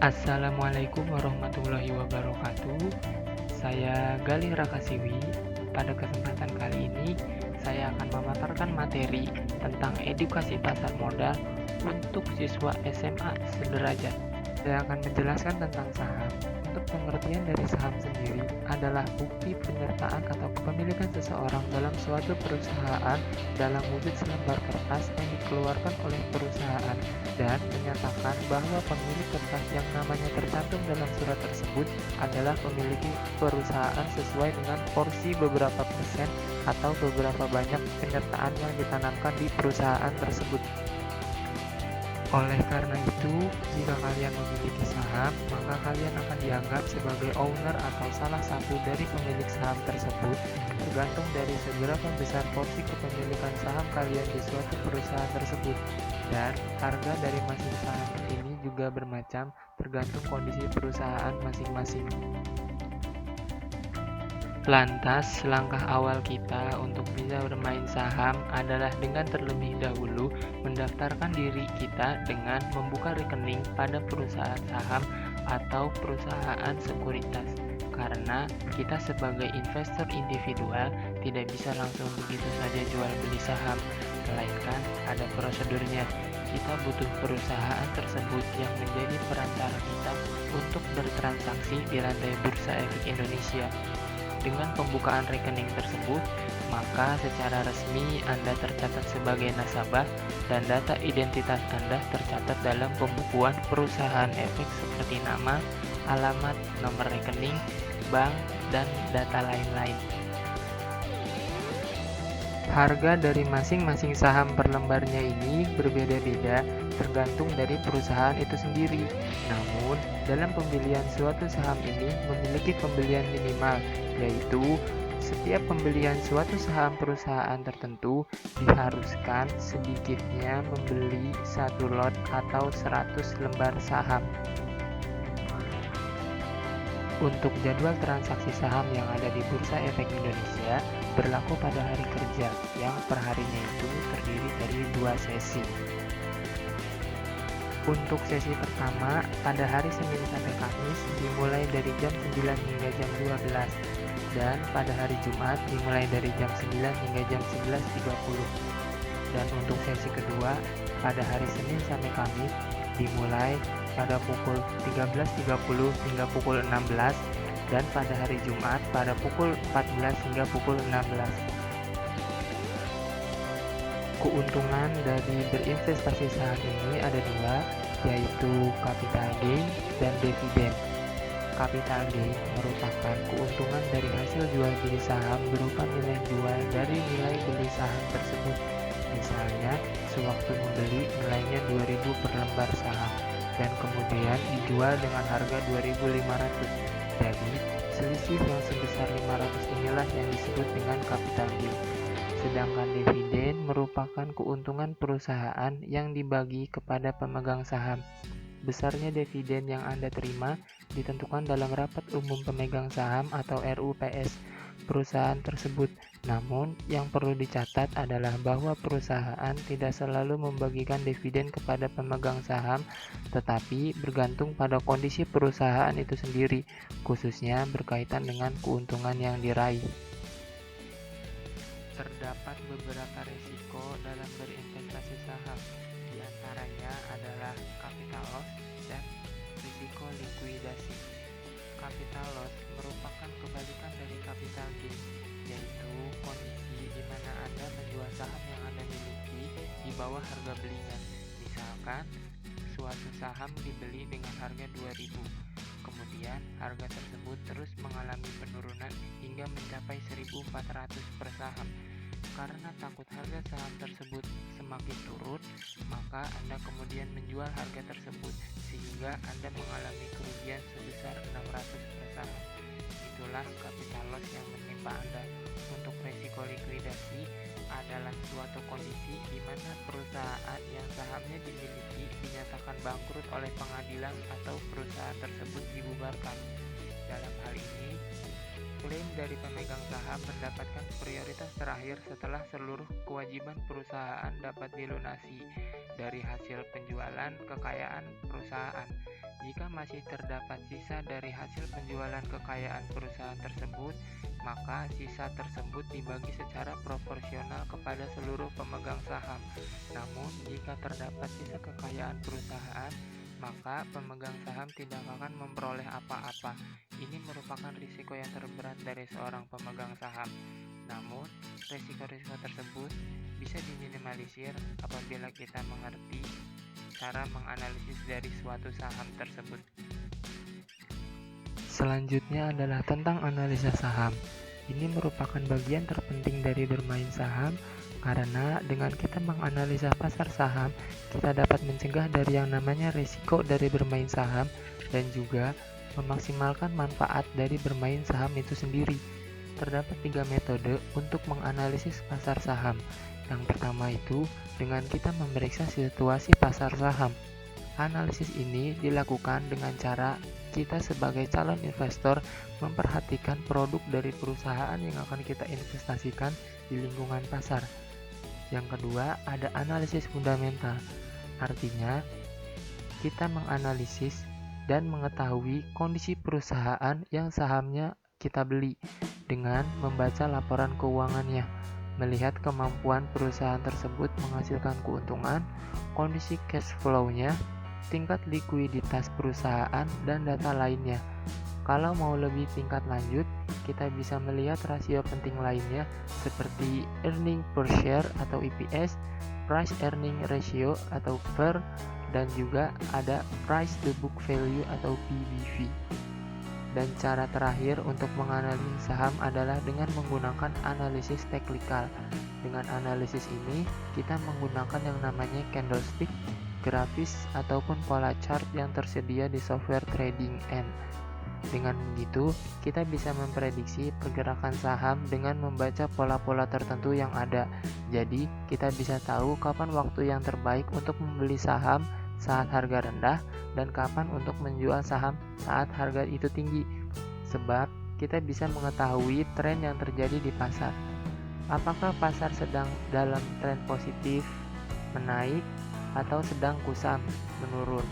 Assalamualaikum warahmatullahi wabarakatuh. Saya Galih Rakasiwi. Pada kesempatan kali ini, saya akan memaparkan materi tentang edukasi pasar modal untuk siswa SMA sederajat. Saya akan menjelaskan tentang saham. Untuk pengertian dari saham sendiri adalah bukti penyertaan atau kepemilikan seseorang dalam suatu perusahaan dalam wujud selembar kertas yang dikeluarkan oleh perusahaan dan menyatakan bahwa pemilik kertas yang namanya tercantum dalam surat tersebut adalah pemilik perusahaan sesuai dengan porsi beberapa persen atau beberapa banyak penyertaan yang ditanamkan di perusahaan tersebut. Oleh karena itu, jika kalian memiliki saham, maka kalian akan dianggap sebagai owner atau salah satu dari pemilik saham tersebut, tergantung dari seberapa besar porsi kepemilikan saham kalian di suatu perusahaan tersebut. Dan harga dari masing saham ini juga bermacam, tergantung kondisi perusahaan masing-masing. Lantas, langkah awal kita untuk bisa bermain saham adalah dengan terlebih dahulu mendaftarkan diri kita dengan membuka rekening pada perusahaan saham atau perusahaan sekuritas. Karena kita sebagai investor individual tidak bisa langsung begitu saja jual beli saham, melainkan ada prosedurnya. Kita butuh perusahaan tersebut yang menjadi perantara kita untuk bertransaksi di rantai Bursa Efek Indonesia. Dengan pembukaan rekening tersebut, maka secara resmi Anda tercatat sebagai nasabah dan data identitas Anda tercatat dalam pembukuan perusahaan efek seperti nama, alamat, nomor rekening, bank, dan data lain-lain. Harga dari masing-masing saham per lembarnya ini berbeda-beda tergantung dari perusahaan itu sendiri. Namun, dalam pembelian suatu saham ini memiliki pembelian minimal, yaitu setiap pembelian suatu saham perusahaan tertentu diharuskan sedikitnya membeli satu lot atau 100 lembar saham. Untuk jadwal transaksi saham yang ada di Bursa Efek Indonesia berlaku pada hari kerja yang perharinya itu terdiri dari 2 sesi. Untuk sesi pertama pada hari Senin sampai Kamis dimulai dari jam 9 hingga jam 12 dan pada hari Jumat dimulai dari jam 9 hingga jam 11.30. Dan untuk sesi kedua pada hari Senin sampai Kamis dimulai pada pukul 13.30 hingga pukul 16 dan pada hari Jumat pada pukul 14 hingga pukul 16. Keuntungan dari berinvestasi saham ini ada dua, yaitu capital gain dan dividen. Capital gain merupakan keuntungan dari hasil jual beli saham berupa nilai jual dari nilai beli saham tersebut. Misalnya, sewaktu membeli nilainya 2.000 per lembar saham dan kemudian dijual dengan harga 2.500. Jadi, selisih yang sebesar 500 inilah yang disebut dengan capital gain. Sedangkan dividen merupakan keuntungan perusahaan yang dibagi kepada pemegang saham. Besarnya dividen yang Anda terima ditentukan dalam rapat umum pemegang saham atau RUPS perusahaan tersebut. Namun, yang perlu dicatat adalah bahwa perusahaan tidak selalu membagikan dividen kepada pemegang saham, tetapi bergantung pada kondisi perusahaan itu sendiri, khususnya berkaitan dengan keuntungan yang diraih. Terdapat beberapa risiko dalam berinvestasi saham, di antaranya adalah capital loss dan risiko likuidasi. Capital loss merupakan kebalikan dari capital gain, yaitu kondisi di mana Anda menjual saham yang Anda miliki di bawah harga belinya. Misalkan, suatu saham dibeli dengan harga 2.000, kemudian harga tersebut terus mengalami penurunan hingga mencapai 1.400 per saham. Karena takut harga saham tersebut semakin turun, maka Anda kemudian menjual harga tersebut sehingga Anda mengalami kerugian sebesar 600 per saham. Itulah capital loss yang menimpa Anda. Untuk risiko likuidasi adalah suatu kondisi di mana perusahaan yang sahamnya dimiliki dinyatakan bangkrut oleh pengadilan atau perusahaan tersebut dibubarkan. Dalam hal ini, klaim dari pemegang saham mendapatkan prioritas terakhir setelah seluruh kewajiban perusahaan dapat dilunasi dari hasil penjualan kekayaan perusahaan. Jika masih terdapat sisa dari hasil penjualan kekayaan perusahaan tersebut, maka sisa tersebut dibagi secara proporsional kepada seluruh pemegang saham. Namun, jika terdapat sisa kekayaan perusahaan, maka pemegang saham tidak akan memperoleh apa-apa. Ini merupakan risiko yang terberat dari seorang pemegang saham. Namun, risiko-risiko tersebut bisa diminimalisir apabila kita mengerti cara menganalisis dari suatu saham tersebut. Selanjutnya adalah tentang analisa saham. Ini merupakan bagian terpenting dari bermain saham karena dengan kita menganalisa pasar saham, kita dapat mencegah dari yang namanya risiko dari bermain saham dan juga memaksimalkan manfaat dari bermain saham itu sendiri. Terdapat 3 metode untuk menganalisis pasar saham. Yang pertama itu dengan kita memeriksa situasi pasar saham. Analisis ini dilakukan dengan cara kita sebagai calon investor memperhatikan produk dari perusahaan yang akan kita investasikan di lingkungan pasar. Yang kedua, ada analisis fundamental. Artinya, kita menganalisis dan mengetahui kondisi perusahaan yang sahamnya kita beli dengan membaca laporan keuangannya, melihat kemampuan perusahaan tersebut menghasilkan keuntungan, kondisi cash flow-nya, tingkat likuiditas perusahaan, dan data lainnya. Kalau mau lebih tingkat lanjut, kita bisa melihat rasio penting lainnya seperti earning per share atau EPS, price earning ratio atau PER, dan juga ada price to book value atau PBV. Dan cara terakhir untuk menganalisis saham adalah dengan menggunakan analisis teknikal. Dengan analisis ini, kita menggunakan yang namanya candlestick, grafis, ataupun pola chart yang tersedia di software trading end. Dengan begitu, kita bisa memprediksi pergerakan saham dengan membaca pola-pola tertentu yang ada. Jadi, kita bisa tahu kapan waktu yang terbaik untuk membeli saham saat harga rendah dan kapan untuk menjual saham saat harga itu tinggi. Sebab, kita bisa mengetahui tren yang terjadi di pasar. Apakah pasar sedang dalam tren positif, menaik, atau sedang kusam, menurun?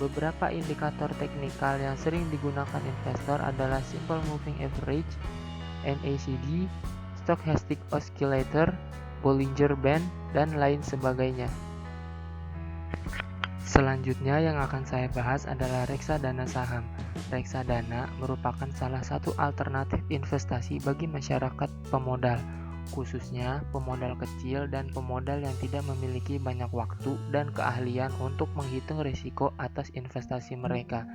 Beberapa indikator teknikal yang sering digunakan investor adalah Simple Moving Average, MACD, Stochastic Oscillator, Bollinger Band, dan lain sebagainya. Selanjutnya yang akan saya bahas adalah reksadana saham. Reksadana merupakan salah satu alternatif investasi bagi masyarakat pemodal, khususnya pemodal kecil dan pemodal yang tidak memiliki banyak waktu dan keahlian untuk menghitung risiko atas investasi mereka.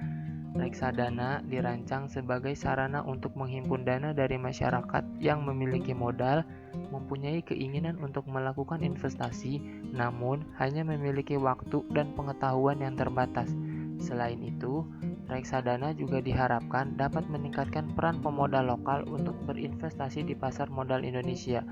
Reksadana dirancang sebagai sarana untuk menghimpun dana dari masyarakat yang memiliki modal, mempunyai keinginan untuk melakukan investasi, namun hanya memiliki waktu dan pengetahuan yang terbatas. Selain itu, reksadana juga diharapkan dapat meningkatkan peran pemodal lokal untuk berinvestasi di pasar modal Indonesia.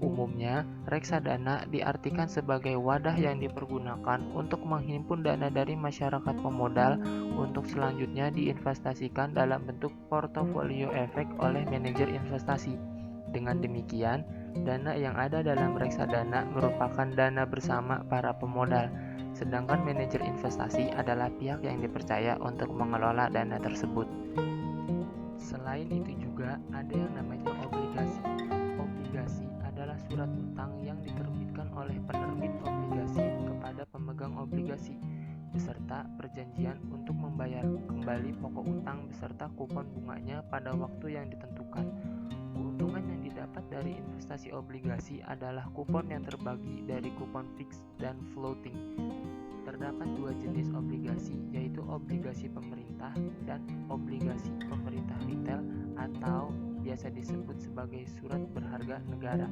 Umumnya, reksadana diartikan sebagai wadah yang dipergunakan untuk menghimpun dana dari masyarakat pemodal untuk selanjutnya diinvestasikan dalam bentuk portofolio efek oleh manajer investasi. Dengan demikian, dana yang ada dalam reksadana merupakan dana bersama para pemodal, sedangkan manajer investasi adalah pihak yang dipercaya untuk mengelola dana tersebut. Selain itu juga ada yang namanya obligasi. Obligasi adalah surat utang yang diterbitkan oleh penerbit obligasi kepada pemegang obligasi, beserta perjanjian untuk membayar kembali pokok utang beserta kupon bunganya pada waktu yang ditentukan. Keuntungan yang didapat dari investasi obligasi adalah kupon yang terbagi dari kupon fix dan floating. Terdapat 2 jenis obligasi, yaitu obligasi pemerintah dan obligasi pemerintah retail atau biasa disebut sebagai surat berharga negara.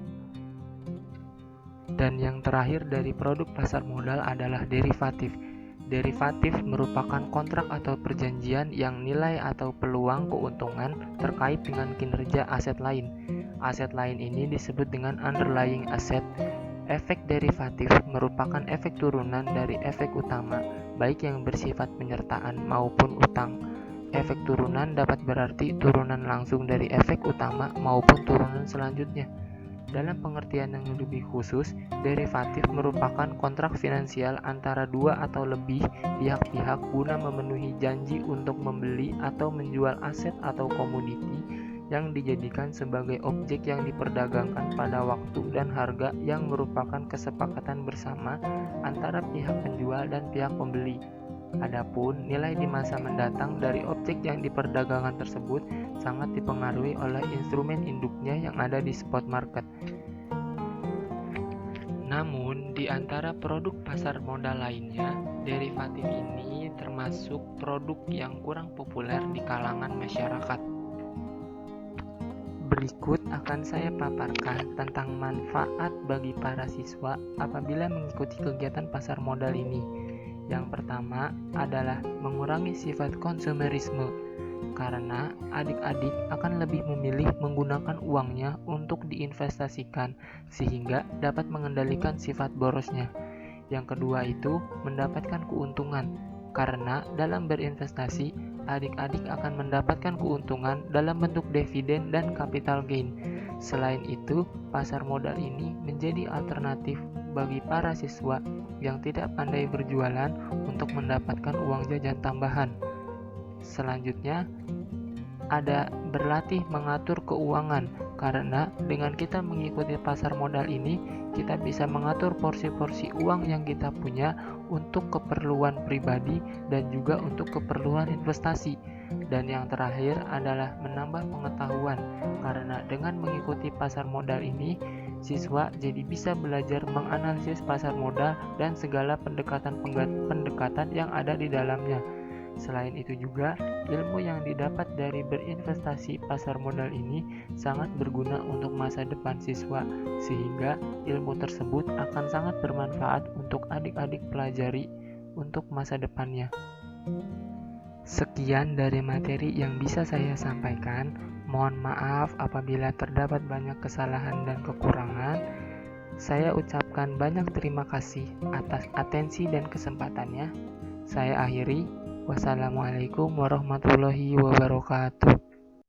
Dan yang terakhir dari produk pasar modal adalah derivatif. Derivatif merupakan kontrak atau perjanjian yang nilai atau peluang keuntungan terkait dengan kinerja aset lain. Aset lain ini disebut dengan underlying asset. Efek derivatif merupakan efek turunan dari efek utama, baik yang bersifat penyertaan maupun utang. Efek turunan dapat berarti turunan langsung dari efek utama maupun turunan selanjutnya. Dalam pengertian yang lebih khusus, derivatif merupakan kontrak finansial antara dua atau lebih pihak-pihak guna memenuhi janji untuk membeli atau menjual aset atau komoditi yang dijadikan sebagai objek yang diperdagangkan pada waktu dan harga yang merupakan kesepakatan bersama antara pihak penjual dan pihak pembeli. Adapun nilai di masa mendatang dari objek yang diperdagangkan tersebut sangat dipengaruhi oleh instrumen induknya yang ada di spot market. Namun, di antara produk pasar modal lainnya, derivatif ini termasuk produk yang kurang populer di kalangan masyarakat. Berikut akan saya paparkan tentang manfaat bagi para siswa apabila mengikuti kegiatan pasar modal ini. Yang pertama adalah mengurangi sifat konsumerisme, karena adik-adik akan lebih memilih menggunakan uangnya untuk diinvestasikan sehingga dapat mengendalikan sifat borosnya. Yang kedua itu mendapatkan keuntungan, karena dalam berinvestasi, adik-adik akan mendapatkan keuntungan dalam bentuk dividen dan capital gain. Selain itu, pasar modal ini menjadi alternatif bagi para siswa yang tidak pandai berjualan untuk mendapatkan uang jajan tambahan. Selanjutnya, ada berlatih mengatur keuangan, karena dengan kita mengikuti pasar modal ini, kita bisa mengatur porsi-porsi uang yang kita punya untuk keperluan pribadi dan juga untuk keperluan investasi. Dan yang terakhir adalah menambah pengetahuan, karena dengan mengikuti pasar modal ini, siswa jadi bisa belajar menganalisis pasar modal dan segala pendekatan yang ada di dalamnya. Selain itu juga, ilmu yang didapat dari berinvestasi pasar modal ini sangat berguna untuk masa depan siswa, sehingga ilmu tersebut akan sangat bermanfaat untuk adik-adik pelajari untuk masa depannya. Sekian dari materi yang bisa saya sampaikan. Mohon maaf apabila terdapat banyak kesalahan dan kekurangan. Saya ucapkan banyak terima kasih atas atensi dan kesempatannya. Saya akhiri. Wassalamualaikum warahmatullahi wabarakatuh.